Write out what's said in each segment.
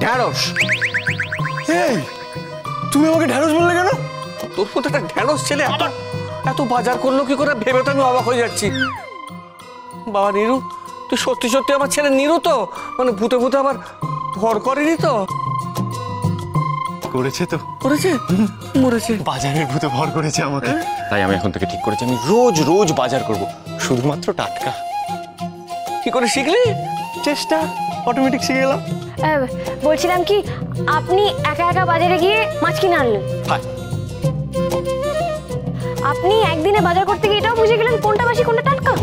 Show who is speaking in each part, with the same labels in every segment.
Speaker 1: ঢ্যাঁড়স।
Speaker 2: এই তুমি আমাকে ঢ্যাঁড়স বললে কেন?
Speaker 1: তোর মতো একটা ঢ্যাঁড়স ছেলে এত বাজার করলো কি করে ভেবে তো আমি অবাক হয়ে যাচ্ছি। বাবা নীরু, তুই সত্যি সত্যি আমার ছেলে নীরু তো? মানে ভূতে ভূতে আবার ভর করেনি তো?
Speaker 2: করেছে তো,
Speaker 1: করেছে, মরেছে।
Speaker 2: বাজারের ভূতে ভর করেছে আমাকে। তাই আমি এখন থেকে ঠিক করেছি আমি রোজ রোজ বাজার করব, শুধুমাত্র টাটকা।
Speaker 1: কি করে শিখলি?
Speaker 2: চেষ্টা, অটোমেটিক শিখে গেলাম।
Speaker 3: বলছিলাম কি, আপনি একা একা বাজারে গিয়ে মাছ কিনে আনলেন? আপনি একদিনে বাজার করতে গিয়ে এটাও বুঝে গেলেন কোনটা বাসি কোনটা টাটকা?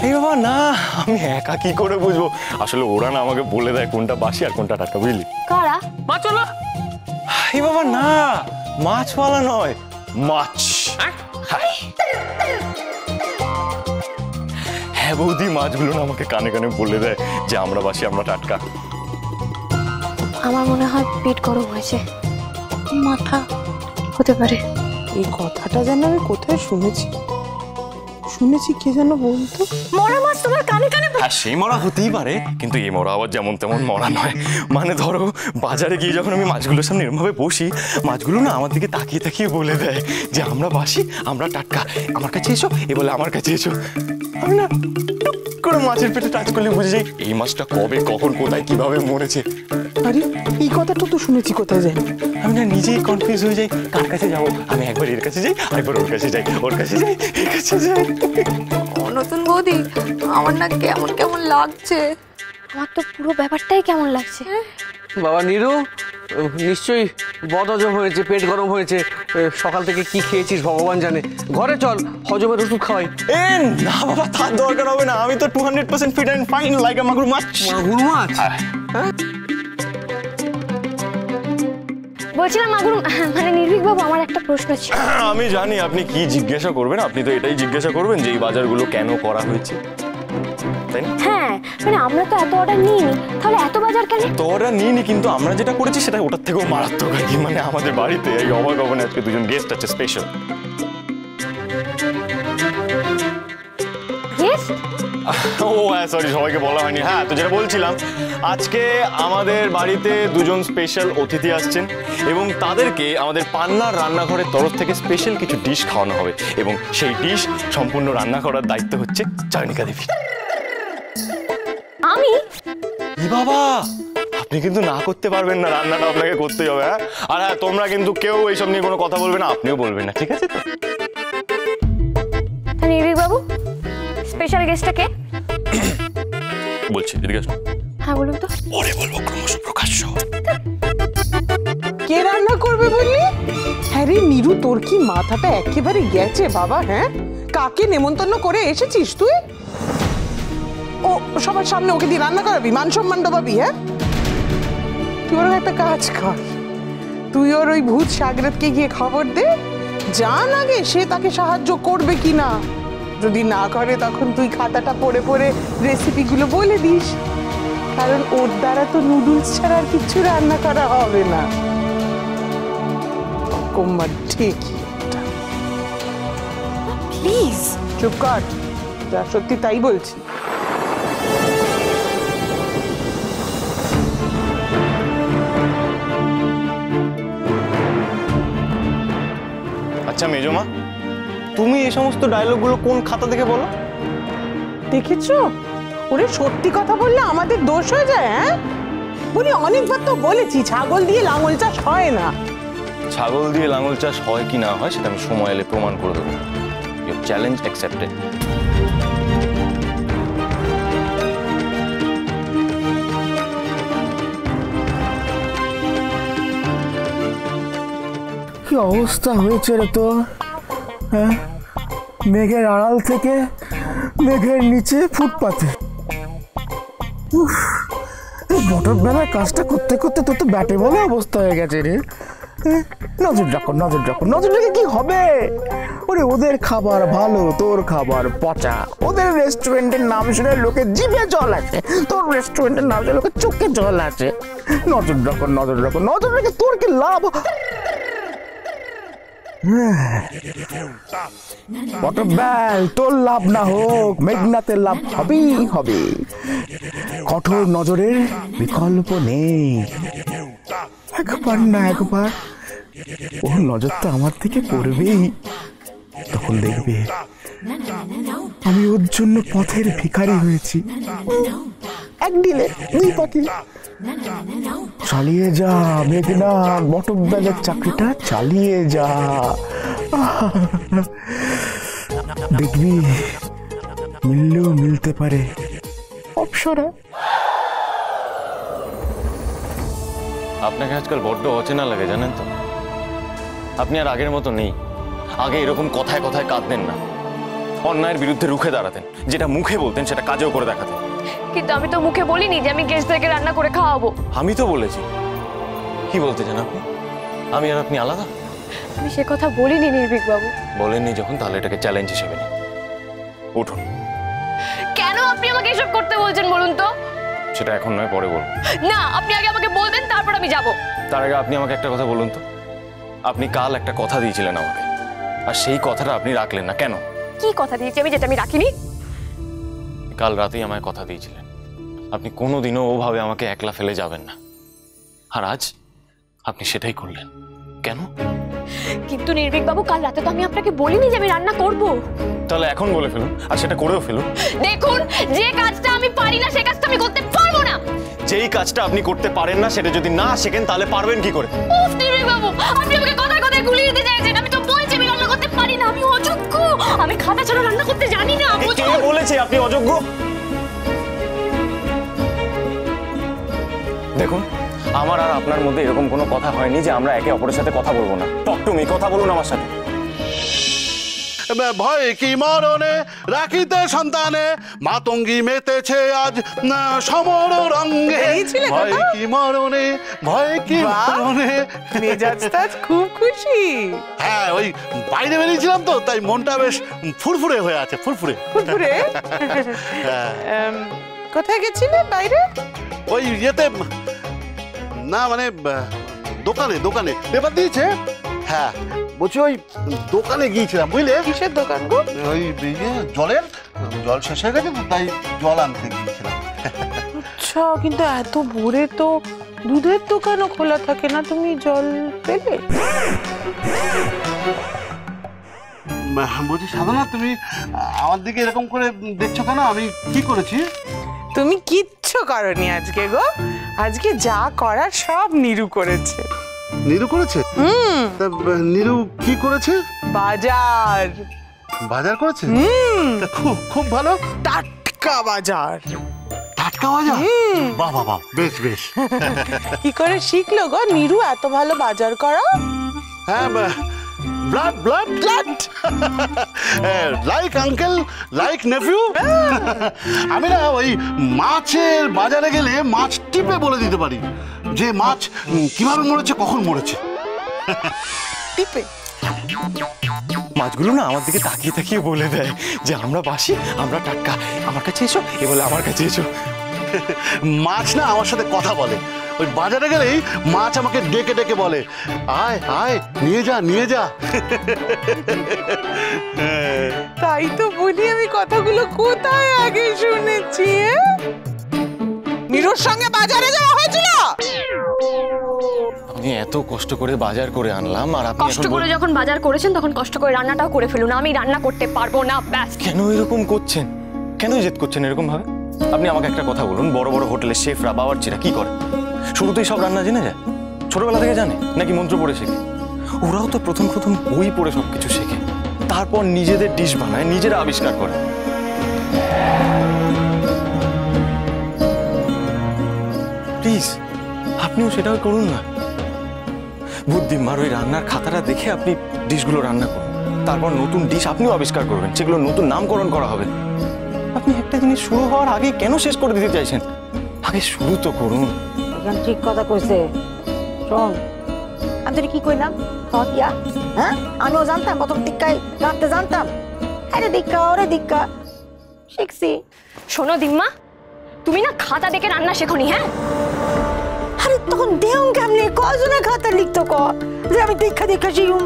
Speaker 2: এই বাবা না, আমি একা কি করে বুঝবো? আসলে ওরা না আমাকে বলে দেয় কোনটা বাসি আর কোনটা টাটকা, বুঝলি?
Speaker 3: কারা?
Speaker 1: মাছওয়ালা।
Speaker 2: এই বাবা না, মাছওয়ালা নয়, মাছ। হ্যাঁ বৌদি, মাছগুলো না আমাকে কানে কানে বলে দেয় যে আমরা বাসি, আমরা টাটকা।
Speaker 3: আমার মনে হয় পেট গরম হয়েছে, মাথা হতে পারে।
Speaker 4: এই কথাটা যেন আমি কোথায় শুনেছি, শুনেছি কে যেন বলতো।
Speaker 3: মরা মাছ তোমার কানে কানে?
Speaker 2: হ্যাঁ সেই মরা হতেই পারে, কিন্তু এই মরা আবার যেমন তেমন মরা নয়। মানে ধরো বাজারে গিয়ে যখন আমি মাছগুলোর সামনে এরমভাবে বসি, মাছগুলো না আমার দিকে তাকিয়ে তাকিয়ে বলে দেয় যে আমরা বাসি, আমরা টাটকা, আমার কাছে এসো, এ বলে আমার কাছে এসো। আমি না টুক করে মাছের পেটে টাচ করলে বুঝে যাই এই মাছটা কবে কখন কোথায় কিভাবে মরেছে।
Speaker 4: আরে এই কথাটা তো শুনেছি, কোথায় জানি।
Speaker 2: আমি না নিজেই কনফিউজ হয়ে যাই কার কাছে যাবো। আমি একবার এর কাছে যাই, আরেকবার ওর কাছে যাই, ওর কাছে যাই, এর কাছে যাই।
Speaker 5: নতুন বৌদি, আমার না কেমন কেমন লাগছে।
Speaker 3: আমার তো পুরো ব্যাপারটাই কেমন লাগছে।
Speaker 1: বাবা নীরু, নিশ্চয়ই বদহজম হয়েছে, পেট গরম হয়েছে। সকাল থেকে কি খেয়েছিস ভগবান জানে। ঘরে চল, হজমের ওষুধ খাওয়াই।
Speaker 2: এ না বাবা, তার দরকার হবে না, আমি তো 200% fit and fine like a মাগুর মাছ।
Speaker 1: মাগুর মাছ?
Speaker 3: বলছিলাম মাগুর, মানে নির্ভীক বাবু, আমার একটা প্রশ্ন ছিল।
Speaker 2: আমি জানি আপনি কি জিজ্ঞাসা করবেন, আপনি তো এটাই জিজ্ঞাসা করবেন যে এই বাজারগুলো কেন করা হয়েছে, তাই না?
Speaker 3: হ্যাঁ, মানে আমরা তো এত অর্ডার নিইনি, তাহলে এত বাজার কেন?
Speaker 2: তো ওরা নিইনি, কিন্তু আমরা যেটা করেছি সেটা ওটার থেকেও মারাত্মক আর কি। মানে আমাদের বাড়িতে এই অবাক অবনে আজকে দুজন গেস্ট আছে স্পেশাল। ও হ্যাঁ, সরি, সবাইকে বলা হয়নি। হ্যাঁ, তো যেটা বলছিলাম, আজকে আমাদের বাড়িতে দুজন স্পেশাল অতিথি আসছেন এবং তাদেরকে আমাদের পান্নার রান্নাঘরের তরফ থেকে স্পেশাল কিছু ডিশ খাওয়ানো হবে এবং সেই ডিশ সম্পূর্ণ রান্না করার দায়িত্ব হচ্ছে চয়নিকা দেবী।
Speaker 3: আমি?
Speaker 2: ই বাবা, আপনি কিন্তু না করতে পারবেন না, রান্নাটা আপনাকে করতেই হবে। হ্যাঁ, আর হ্যাঁ, তোমরা কিন্তু কেউ এইসব নিয়ে কোনো কথা বলবে না, আপনিও বলবেন না, ঠিক আছে তো?
Speaker 3: নির্ভীক বাবু, স্পেশাল গেস্টটা কে?
Speaker 2: বলছি, এদিকে আসুন।
Speaker 3: হ্যাঁ বলুন তো।
Speaker 2: ওরে বলবো ক্রমশ প্রকাশ্য।
Speaker 4: কে রান্না করবে বললি? হ্যাঁ রে নীরু, তোর কি মাথাটা একেবারে গেছে বাবা? হ্যাঁ, কাকে নেমন্তন্ন করে এসেছিস তুই? ও সবার সামনে ওকে দিয়ে রান্না করাবি, মান সম্মান ডোবাবি? হ্যাঁ, তুই ওর একটা কাজ কর, তুই ওর ওই ভূত সাগরেতকে গিয়ে খবর দে, জান আগে সে তাকে সাহায্য করবে কিনা। যদি না করে তখন তুই খাতাটা পড়ে পড়ে রেসিপিগুলো বলে দিস, কারণ ওর দ্বারা তো নুডলস ছাড়া আর কিছু রান্না করা হবে না। কোম্মার ঠিকই।
Speaker 3: প্লিজ
Speaker 4: চুপ কর, যা সত্যি তাই বলছি।
Speaker 2: আচ্ছা মেজমা, তুমি এই সমস্ত ডায়লগগুলো কোন খাতা থেকে বলো?
Speaker 4: দেখেছো, ওরে সত্যি কথা বললে আমাদের দোষ হয়ে যায়। হ্যাঁ বলি, অনেকবার তো বলেছি ছাগল দিয়ে লাঙল চাষ হয় না।
Speaker 2: ছাগল দিয়ে লাঙল চাষ হয় কি না হয় সেটা আমি সময় এলে প্রমাণ করে দেবো। Your challenge accepted.
Speaker 6: কি অবস্থা হয়েছে রে তোর? হ্যাঁ, মেঘের আড়াল থেকে মেঘের নিচে ফুটপাতে। মোটর বেলার কাজটা করতে করতে তোর তো ব্যাটে বলে অবস্থা হয়ে গেছে রে। নজর রাখো, নজর রাখো, নজর রেখে কি হবে? ওরে ওদের খাবার ভালো, তোর খাবার পচা। ওদের রেস্টুরেন্টের নাম শুনে লোকে জিভে জল আসে, তোর রেস্টুরেন্টের নাম শুনে লোকে চোখে জল আসে। নজর রাখো, নজর রাখো, নজর রেখে তোর কি লাভ? বটব্যাল, তোর লাভ না হোক, মেঘনাথের লাভ হবেই হবে। কঠোর নজরের বিকল্প নেই। একবার না একবার ওর নজর তো আমার থেকে পড়বেই। তখন দেখবে আমি ওর জন্য পথের ভিখারি হয়েছি। এক দিলে দুই পাখি। চালিয়ে যা মেঘনাথ, বটব্যালের চাকরিটা চালিয়ে যা। দেখবি মিললেও মিলতে পারে অপসরা।
Speaker 2: আপনাকে আজকাল বড্ড অচেনা লাগে জানেন তো। আপনি আর আগের মতো নেই। আগে এরকম কথায় কথায় কাঁদতেন না, অন্যায়ের বিরুদ্ধে রুখে দাঁড়াতেন, যেটা মুখে বলতেন সেটা কাজেও করে দেখাতেন।
Speaker 3: কিন্তু আমি তো মুখে বলিনি যে আমি গেস্টদেরকে রান্না করে খাওয়াবো।
Speaker 2: আমি তো বলেছি। কি বলতে চান আপনি? আমি আর আপনি আলাদা?
Speaker 3: আমি সে কথা বলিনি নির্ভীক বাবু।
Speaker 2: বলেননি যখন, তাহলে এটাকে চ্যালেঞ্জ হিসেবে নিন। উঠুন।
Speaker 3: কেন আপনি আমাকে এসব করতে বলছেন বলুন তো?
Speaker 2: সেটা এখন নয়, পরে বলবো।
Speaker 3: না, আপনি আগে আমাকে বলবেন, তারপর আমি যাব।
Speaker 2: তার আগে আপনি আমাকে একটা কথা বলুন তো। আপনি কাল একটা কথা দিয়েছিলেন আমাকে, আর সেই কথাটা আপনি রাখলেন না কেন?
Speaker 3: কি কথা দিয়েছি আমি যেটা আমি রাখিনি?
Speaker 2: কাল রাতেই আমায় কথা দিয়েছিলেন আপনি কোনোদিনও ওভাবে আমাকে একলা ফেলে যাবেন না, আর আজ আপনি সেটাই করলেন। কেন?
Speaker 3: কিন্তু নির্ভীক বাবু, কাল রাতে তো আমি আপনাকে বলিনি যে আমি রান্না করব।
Speaker 2: তাহলে এখন বলে ফেলুন, আর সেটা করেও ফেলুন।
Speaker 3: দেখুন, যে কাজটা আমি পারি না সে কাজটা আমি করতে পারবো না।
Speaker 2: যেই কাজটা আপনি করতে পারেন না সেটা যদি না শেখেন তাহলে পারবেন কি করে?
Speaker 3: উফ নির্ভীক বাবু, আপনি আমাকে কথায় কথায় গুলিয়ে দিতে চাইছেন। আমি তো বলছি আমি রান্না করতে পারি না, আমি অযোগ্য। আমি খাতা ছাড়া রান্না করতে জানি না।
Speaker 2: কে বলেছে আপনি অযোগ্য? দেখুন, আমার আর আপনার মধ্যে এরকম কোনো কথা হয়নি যে আমরা একে অপরের সাথে কথা বলবো না। টক টু মি, কথা বলুন আমার সাথে।
Speaker 7: ভয় কি মরণে রাখিতে সন্তানে, মাতঙ্গী মেতেছে আজ সমর রঙ্গে।
Speaker 4: গিয়েছিলে
Speaker 7: ভয়
Speaker 4: কোথাও?
Speaker 7: কি মরণে, ভয় কি মরণে।
Speaker 4: মেজাজটা আজ খুব খুশি।
Speaker 7: হ্যাঁ, ওই বাইরে বেরিয়েছিলাম তো, তাই মনটা বেশ ফুরফুরে হয়ে আছে, ফুরফুরে।
Speaker 4: ফুরফুরে? কোথায় গেছিলে বাইরে?
Speaker 7: ওই ইয়েতে না, মানে দোকানে, দোকানে পেপার দিয়েছে। হ্যাঁ, বলছি ওই দোকানে গিয়েছিলাম বুঝলে।
Speaker 4: কিসের দোকান গো?
Speaker 7: ওই জলের, জল শেষ হয়ে গেছে তো, তাই জল আনতে গিয়েছিলাম।
Speaker 4: আচ্ছা, কিন্তু এত ভোরে তো দুধের দোকানও খোলা থাকে না, তুমি জল পেলে?
Speaker 7: বলছি সাধনা, তুমি আমার দিকে এরকম করে দেখছো কেন? আমি কি করেছি?
Speaker 4: তুমি কিচ্ছু করনি আজকে গো। আজকে যা করার সব নিরু করেছে।
Speaker 7: নীরু করেছে? তা নীরু কি করেছে?
Speaker 4: বাজার।
Speaker 7: বাজার করেছে? তা খুব খুব ভালো।
Speaker 4: টাটকা বাজার।
Speaker 7: টাটকা বাজার? বাহ বাহ বাহ, বেশ বেশ।
Speaker 4: কি করে শিখলো গো নিরু এত ভালো বাজার করা?
Speaker 7: হ্যাঁ, blood blood blood, like uncle like nephew. আমি না ওই মাছের বাজারে গেলে মাছ টিপে বলে দিতে পারি যে মাছ কিভাবে মরেছে, কখন মরেছে।
Speaker 4: টিপে?
Speaker 2: মাছগুলো না আমার দিকে তাকিয়ে তাকিয়ে বলে দেয় যে আমরা বাসি, আমরা টাটকা, আমার কাছে এসো, এ বলে আমার কাছে এসো।
Speaker 7: মাছ না আমার সাথে কথা বলে। ওই বাজারে গেলেই মাছ আমাকে ডেকে ডেকে বলে, আয় আয়, নিয়ে যা নিয়ে যা।
Speaker 4: তাই তো বলি, আমি কথাগুলো কোথায় আগে শুনেছি। নিরুর সঙ্গে বাজারে যাওয়া হয়েছিল?
Speaker 2: আমি এত কষ্ট করে বাজার করে আনলাম, আর আপনি
Speaker 3: কষ্ট করে যখন বাজার করেছেন তখন কষ্ট করে রান্নাটাও করে ফেলুন। আমি রান্না করতে পারবো না, ব্যাস।
Speaker 2: কেন এরকম করছেন? কেন জেদ করছেন এরকম ভাবে? আপনি আমাকে একটা কথা বলুন, বড় বড় হোটেলের শেফরা, বাবুর্চিরা কি করে? শুরুতেই সব রান্না জেনে যায়? ছোটবেলা থেকে জানে নাকি মন্ত্র পড়ে শেখে? ওরাও তো প্রথম প্রথম বই পড়ে সবকিছু শেখে, তারপর নিজেদের ডিশ বানায়, নিজেরা আবিষ্কার করে। প্লিজ আপনিও সেটাও করুন না। বুদ্ধিমার ওই রান্নার খাতাটা দেখে আপনি ডিশগুলো রান্না করুন, তারপর নতুন ডিশ আপনিও আবিষ্কার করবেন, সেগুলো নতুন নামকরণ করা হবে। আপনি একটা জিনিস শুরু হওয়ার আগে কেন শেষ করে দিতে চাইছেন? আগে শুরু তো করুন।
Speaker 8: একদম ঠিক কথা কইছে। শোন, আমি তোর কি কইলাম? ইয়া, হ্যাঁ, আমিও জানতাম, প্রথম দিক্কায় রাখতে জানতাম। আরে দিক্কা, ওরে দিক্কা, শিখছি।
Speaker 3: শোনো দিম্মা, তুমি না খাতা দেখে রান্না শেখনি? হ্যাঁ,
Speaker 8: আরে তখন দেহম কেমনে কজনে খাতা লিখতো ক যে আমি দীক্ষা দীক্ষা শিখুম?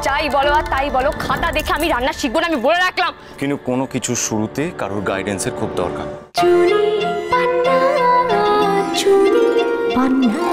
Speaker 3: যাই বলো আর তাই বলো, খাতা দেখে আমি রান্না শিখবো না, আমি বলে রাখলাম।
Speaker 2: কিন্তু কোনো কিছুর শুরুতে কারোর গাইডেন্সের খুব দরকার।
Speaker 3: চুনি পান্না, চুনি পান্না।